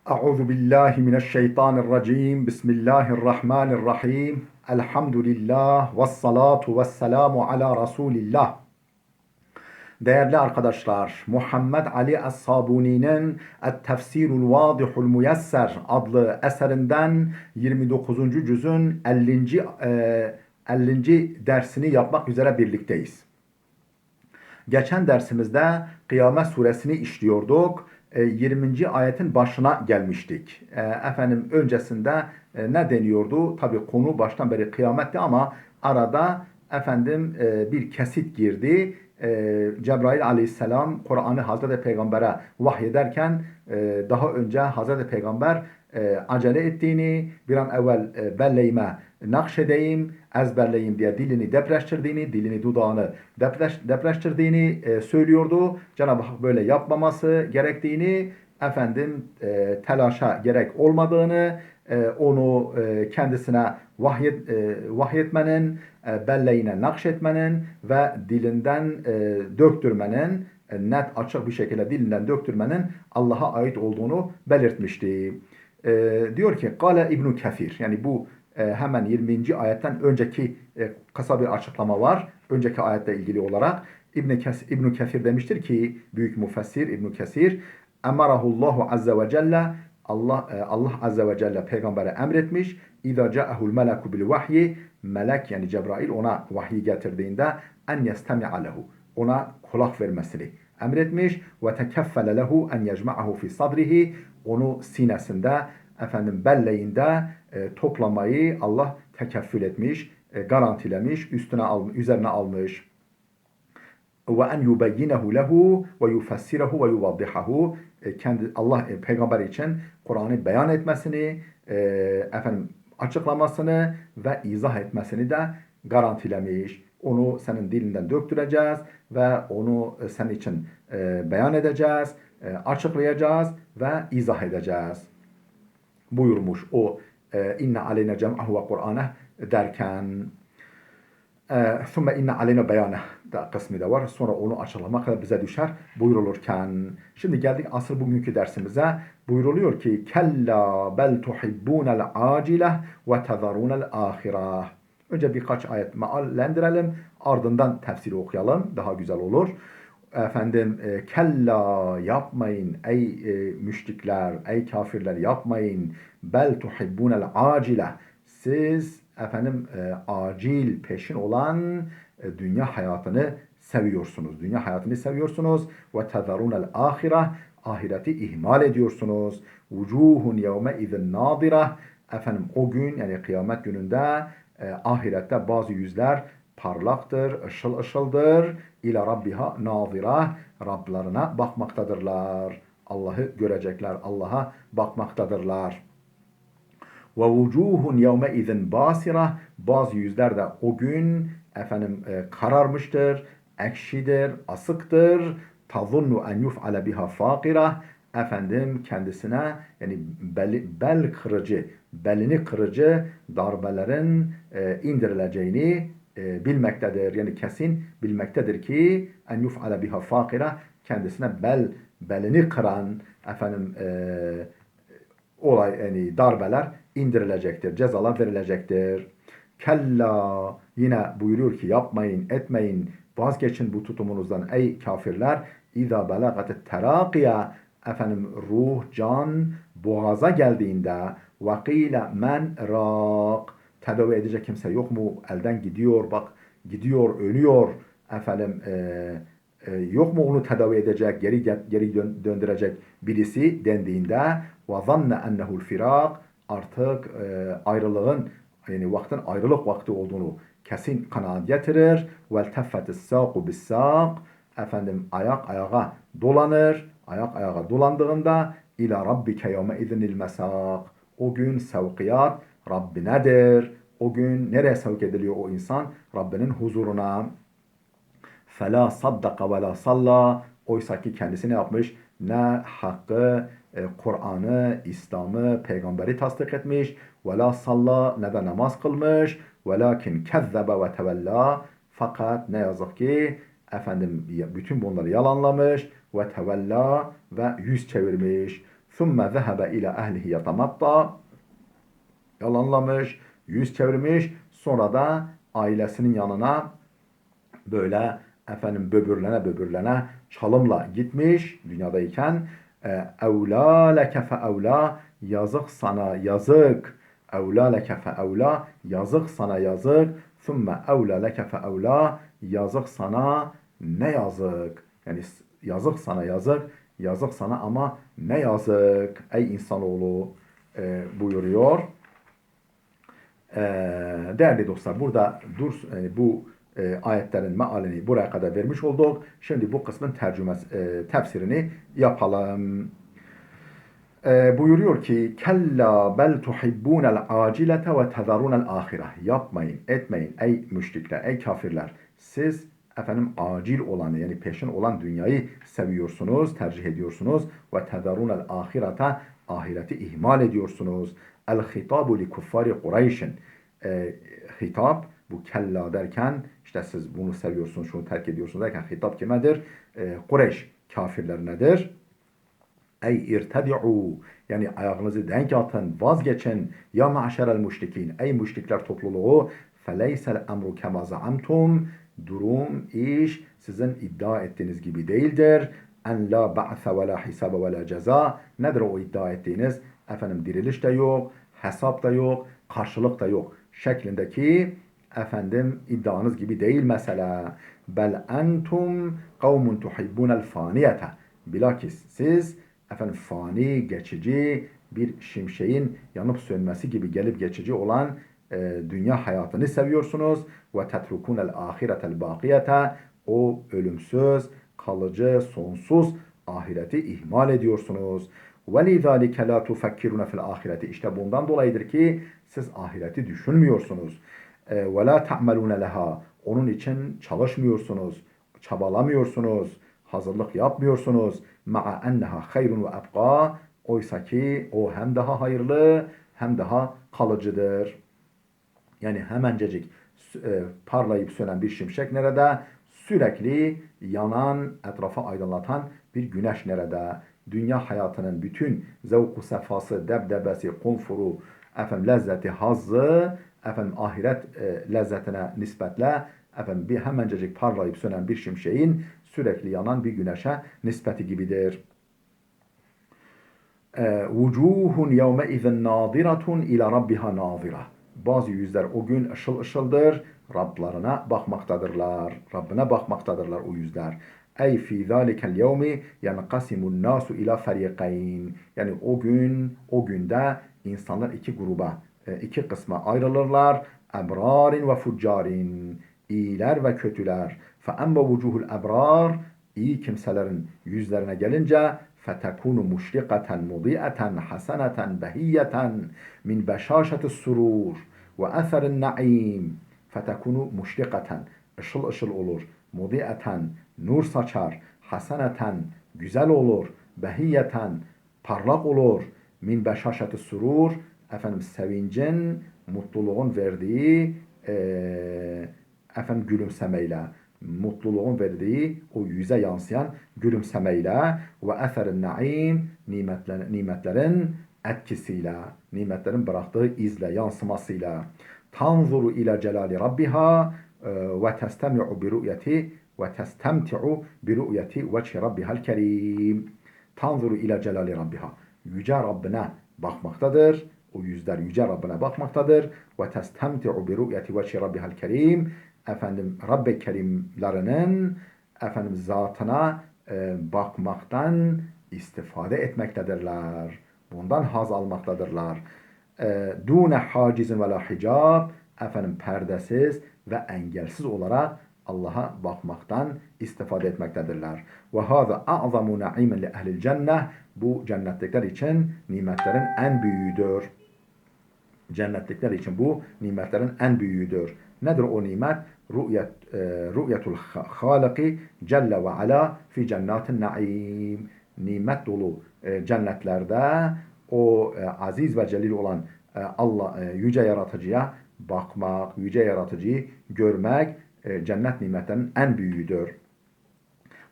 Euzu billahi mineşşeytanirracim. Bismillahirrahmanirrahim. Elhamdülillah ve salatu ve selamu ala Resulillah. Değerli arkadaşlar, Muhammed Ali Es-Sabuni'nin Et-Tefsirul Vadihul Muyesser adlı eserinden 29. cüzün 50. dersini yapmak üzere birlikteyiz. Geçen dersimizde Kıyamet suresini işliyorduk. 20. ayetin başına gelmiştik. Öncesinde ne deniyordu? Tabii konu baştan beri kıyametti ama arada bir kesit girdi. Cebrail aleyhisselam Kur'an'ı Hazreti Peygamber'e vahyederken daha önce Hazreti Peygamber acele ettiğini, bir an evvel belleğime nakşedeyim, ezberleyeyim diye dilini depreştirdiğini, dilini dudağını depreştirdiğini söylüyordu. Cenab-ı Hak böyle yapmaması gerektiğini, telaşa gerek olmadığını, onu kendisine vahyetmenin, belleğine nakşetmenin ve dilinden döktürmenin, net açık bir şekilde dilinden döktürmenin Allah'a ait olduğunu belirtmişti. Diyor ki Kale İbn Kefir, yani bu hemen 20. ayetten önceki kısa bir açıklama var. Önceki ayetle ilgili olarak İbn Kefir demiştir ki, büyük müfessir İbn Kesir, emarahullahu azze ve celle, Allah azze ve celle peygambere emretmiş. İza ca'ahul meleku bil vahyi, melek yani Cebrail ona vahiy getirdiğinde en yestemi'a lehu, ona kulak vermesini emretmiş. Ve tekeffele lehu en yecma'ahu fi sadrihi, onu sinesinde, belleğinde toplamayı Allah tekeffül etmiş, garantilemiş, üzerine almış. Ve en yubeyyinehu lehu ve yufassirehu ve yuvaddihahu, Allah peygamber için Kur'an'ı beyan etmesini, açıklamasını ve izah etmesini de garantilemiş. Onu senin dilinden döktüreceğiz ve onu senin için beyan edeceğiz, açıklayacağız ve izah edeceğiz buyurmuş. O inne aleyne cem'ahu ve Kur'an'eh derken ثُمَّ اِنَّ عَلَيْنَا بَيَانَهِ da kısmı da var. Sonra onu açıklamak da bize düşer buyurulurken. Şimdi geldik asıl bugünkü dersimize. Buyuruluyor ki kella bel tuhibbunel acile ve tezarunel ahireh. Önce birkaç ayet meallendirelim. Ardından tefsiri okuyalım. Daha güzel olur. Kella yapmayın ey müşrikler, ey kafirler yapmayın. Bel tuhibbunel acile. Siz acil peşin olan dünya hayatını seviyorsunuz. Dünya hayatını seviyorsunuz. Ve tezarunel ahire, ahireti ihmal ediyorsunuz. Vucuhun yevme izin nadire. O gün, yani kıyamet gününde ahirette bazı yüzler parlaktır, ışıl ışıldır. İla rabbiha nazire, Rablarına bakmaktadırlar. Allah'ı görecekler, Allah'a bakmaktadırlar. Ve vucuhun yevme izin basira, bazı yüzler de o gün kararmıştır, ekşidir, asıktır. Tazunnu en yuf'ale biha fakira, kendisine yani bel kırıcı, belini kırıcı darbelerin indirileceğini bilmektedir. Yani kesin bilmektedir ki en yuf'ale biha fakira, kendisine belini kıran yani darbeler indirilecektir, cezalar verilecektir. Kella, yine buyuruyor ki yapmayın, etmeyin, vazgeçin bu tutumunuzdan ey kafirler. İza belagatet terakiya, ruh, can boğaza geldiğinde, vakile men rak, tedavi edecek kimse yok mu? Elden gidiyor, bak gidiyor, ölüyor. Yok mu onu tedavi edecek, geri döndürecek birisi dendiğinde, ve zanne ennehu'l firak, artık ayrılığın, yani vaktin ayrılık vakti olduğunu kesin kanaat getirir. Vel teffetis sâku bis sâk, ayak ayağa dolanır. Ayak ayağa dolandığında ila rabbike yevme izinil mesâk, o gün sevkiyat Rabbinedir. O gün nereye sevk ediliyor o insan? Rabbinin huzuruna. Fela saddaka ve la salla, oysa ki kendisi ne yapmış? Ne hakkı, Kur'an'ı, İslam'ı, peygamberi tasdik etmiş. Ve la salla, ne de namaz kılmış. Velakin kezzebe ve tevella, fakat ne yazık ki bütün bunları yalanlamış ve tevella ve yüz çevirmiş. ثُمَّ ذَهَبَ إِلَى أَهْلِهِ يَتَمَطَّى Yalanlamış, yüz çevirmiş. Sonra da ailesinin yanına böyle böbürlene çalımla gitmiş dünyadayken. Evlâ leke fe evlâ, yazık sana yazık. Evlâ leke fe evlâ, yazık sana yazık. Thumme evlâ leke fe evlâ, yazık sana ne yazık. Yani yazık sana yazık, yazık sana ama ne yazık ey insanoğlu buyuruyor. Değerli dostlar, burada bu ayetlerin mealini buraya kadar vermiş olduk. Şimdi bu kısmın tefsirini yapalım. Buyuruyor ki kella bel tuhibbunel acilete ve tezarunel ahire. Yapmayın, etmeyin ey müşrikler, ey kafirler. Siz acil olanı yani peşin olan dünyayı seviyorsunuz, tercih ediyorsunuz. Ve tezarunel ahirete, ahireti ihmal ediyorsunuz. El hitabu li kuffari Kureyş'in. Hitap, bu kella derken işte siz bunu seviyorsunuz, şunu terk ediyorsunuz derken hitap kimedir? Kureyş kafirlerinedir. Ey irtedi'u, yani ayağınızı denk atın, vazgeçin. Ya ma'şerel müşrikin, ey müşrikler topluluğu. Feleysel emru kema zaamtum, durum, iş sizin iddia ettiğiniz gibi değildir. En la ba'se ve la hisabe ve la ceza. Nedir o iddia ettiğiniz? Diriliş de yok, hesap da yok, karşılık da yok şeklindeki iddianız gibi değil mesela. Bel entum kavmun tuhibbunel faniyete. Bilakis siz fani, geçici bir şimşeğin yanıp sönmesi gibi gelip geçici olan dünya hayatını seviyorsunuz. Ve tetrukunel ahiretel bakiyete, o ölümsüz, kalıcı, sonsuz ahireti ihmal ediyorsunuz. وَلِذَٰلِكَ لَا تُفَكِّرُونَ فِي الْآخِرَةِ İşte bundan dolayıdır ki siz ahireti düşünmüyorsunuz. وَلَا تَعْمَلُونَ لَهَا Onun için çalışmıyorsunuz, çabalamıyorsunuz, hazırlık yapmıyorsunuz. مَعَ اَنَّهَا خَيْرٌ وَاَبْقَى Oysa ki o hem daha hayırlı hem daha kalıcıdır. Yani hemencecik parlayıp sönen bir şimşek nerede? Sürekli yanan, etrafa aydınlatan bir güneş nerede? Dünya hayatının bütün zevku sefası, debdebesi, konforu, lezzeti, hazzı, ahiret lezzetine nispetle bir hemencecik parlayıp sönen bir şimşeğin sürekli yanan bir güneşe nispeti gibidir. Vucuhun yevme izen nadiratun ila rabbiha nadira. Bazı yüzler o gün ışıl ışıldır, Rablarına bakmaktadırlar. Rabbine bakmaktadırlar o yüzler. Ey fi zalikel yevmi yenqasimun nasu ila fariqayn. Yani o günde insanlar iki gruba, iki kısma ayrılırlar. Ebrarin ve fuccarin. İyiler ve kötüler. Fe emme vucuhul ebrar. İyi kimselerin yüzlerine gelince فَتَكُونُ مُشْرِقَةً مُضِيئَةً حَسَنَةً بَهِيَّةً مِنْ بَشَاشَةِ السُّرُورِ وَأَثَرِ النَّعِيمِ فَتَكُونُ مُشْرِقَةً ışıl ışıl olur. مُضِيئَةً nur saçar. حَسَنَةً güzel olur. بَهِيَّةً parlak olur. مِنْ بَشَاشَةِ السُّرُورِ sevincin, mutluluğun verdiği gülümsemeyle, mutluluğun verdiği o yüze yansıyan gülümsemeyle ve eserin naim, nimetlerin etkisiyle, nimetlerin bıraktığı izle, yansımasıyla. Tanzuru ila celali rabbiha ve testemi'u bi ru'yeti ve testemti'u bi ru'yeti vechi rabbihal kerim. Tanzuru ila celali rabbiha. Yüce Rabbine bakmaktadır. O yüzler yüce Rabbine bakmaktadır. Ve testemti'u bi ru'yeti vechi rabbihal kerim. Rabbi Kerimlerinin zatına bakmaktan istifade etmektedirler. Bundan haz almaktadırlar. Dune hacizin ve la hicab, perdesiz ve engelsiz olarak Allah'a bakmaktan istifade etmektedirler. Ve hâzâ a'zamu na'imen li ehlil cenneh. Bu cennetlikler için nimetlerin en büyüğüdür. Cennetlikler için bu nimetlerin en büyüğüdür. Nedir o nimet? Ru'yetul Haliki Celle ve Ala fi cennatin naim. Nimet dolu cennetlerde o aziz ve celil olan yüce yaratıcıya bakmak, yüce yaratıcıyı görmek cennet nimetlerinin en büyüğüdür.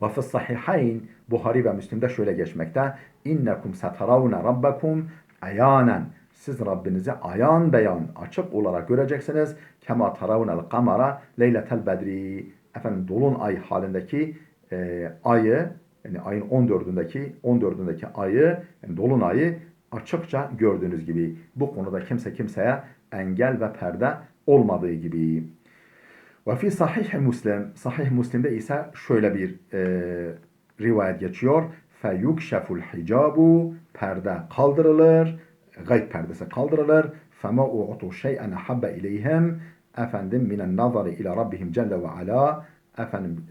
Ve fis sahihayn Buhari ve Müslim'de şöyle geçmekte. İnnekum setaravne rabbekum ayanen. Siz Rabbinizi ayan beyan açık olarak göreceksiniz. Kema taravnel kamera leyletel bedri. Efendim dolunay halindeki ayı, yani ayın 14'ündeki ayı, yani dolunayı açıkça gördüğünüz gibi. Bu konuda kimse kimseye engel ve perde olmadığı gibi. Ve fi Sahih Müslim'de ise şöyle bir rivayet geçiyor. Feyukşeful hicabu, perde kaldırılır, gayb perdesi kaldırılır. Fema u'tu şey'en habbe ileyhim, efendim minen nazari ila rabbihim celle ve ala, efendim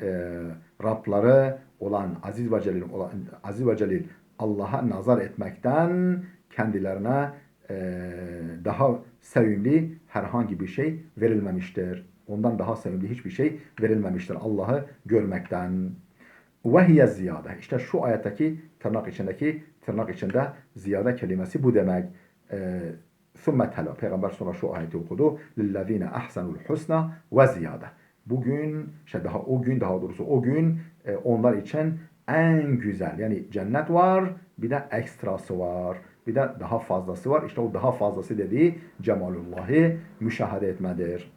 Rabları olan Aziz ve Celil Allah'a nazar etmekten kendilerine daha sevimli herhangi bir şey verilmemiştir. Ondan daha sevimli hiçbir şey verilmemiştir Allah'ı görmekten. Vehiye ziyade. İşte şu ayetteki tırnak içinde ziyade kelimesi bu demek. Sümme tela. Peygamber sonra şu ayeti okudu. Lillezine ahsenul husna ve ziyade. Bugün, daha doğrusu o gün onlar için en güzel, yani cennet var, bir de ekstrası var, bir de daha fazlası var. İşte o daha fazlası dediği cemalullahı müşahede etmedir.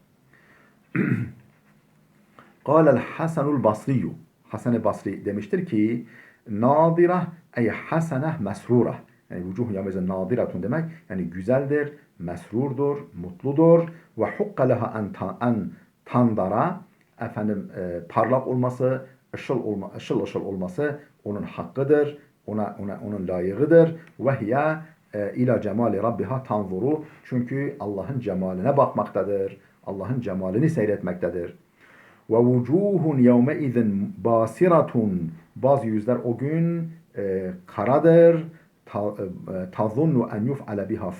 Kâlel Hasanul Basriyu. Hasan-ı Basri demiştir ki nadira ey hasene mesrura. Yani vucuh yemezin nadiratun demek. Yani güzeldir, mesrurdur, mutludur. Ve hukka leha en tandara, efendim parlak olması, ışıl ışıl olması onun hakkıdır. Onun layığıdır. Ve hiye ila cemali rabbiha tanzuru. Çünkü Allah'ın cemaline bakmaktadır. Allah'ın cemalini seyretmektedir. Ve vucuhun yevme izin basiratun. Bazı yüzler o gün karadır. Tazunnu en yuf'ale biha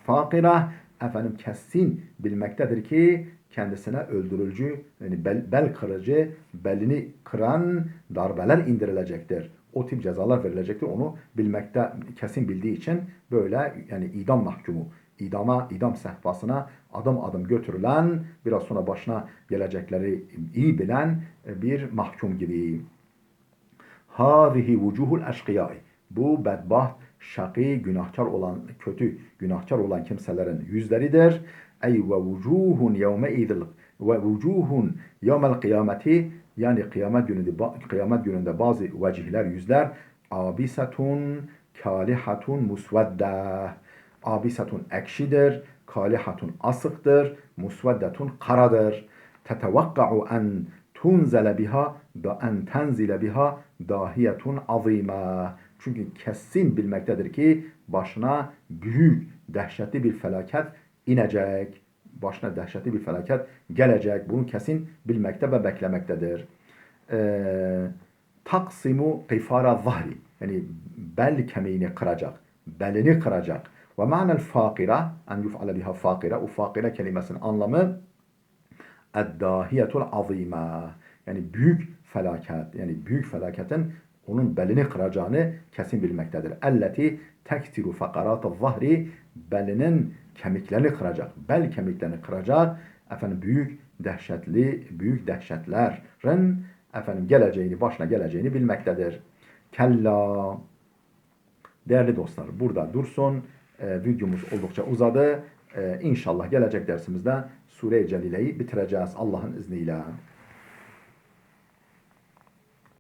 fakira. Efendim kesin bilmektedir ki kendisine öldürücü, yani bel kırıcı, belini kıran darbeler indirilecektir. O tip cezalar verilecektir. Onu bilmekte, kesin bildiği için böyle, yani idam mahkumu, idam sehpasına adım adım götürülen, biraz sonra başına gelecekleri iyi bilen bir mahkum gibi. Hâzihi vucuhul eşkıyâi. Bu bedbaht, şakî, günahkar olan, kötü, günahkar olan kimselerin yüzleridir. Ey ve vucuhun yevmel kıyameti, yani kıyamet gününde bazı vecihler, yüzler, abisetun kalihatun musvedde. Abisetun ekşidir, kalihatun asıktır, musveddetun karadır. Tetevakka'u en tunzele biha da en tenzile biha dahiyetun azime. Çünkü kesin bilmektedir ki başına büyük, dehşetli bir felaket inecek. Başına dehşetli bir felaket gelecek. Bunu kesin bilmekte ve beklemektedir. Taksimu kifara zahri. Yani bel kemiğini kıracak. Belini kıracak. Ve ma'nel fakira, en yuf'ale biha fakira. O fakira kelimesinin anlamı eddahiyetul azime. Yani büyük felaket. Yani büyük felaketin onun belini kıracağını kesin bilmektedir. Elleti tektiru fakarat-ı zahri. Belinin kemiklerini kıracak. Bel kemiklerini kıracak. Efendim büyük dehşetlerin başına geleceğini bilmektedir. Kella. Değerli dostlar, burada dursun. Videomuz oldukça uzadı. İnşallah gelecek dersimizde Sure-i Celile'yi bitireceğiz Allah'ın izniyle.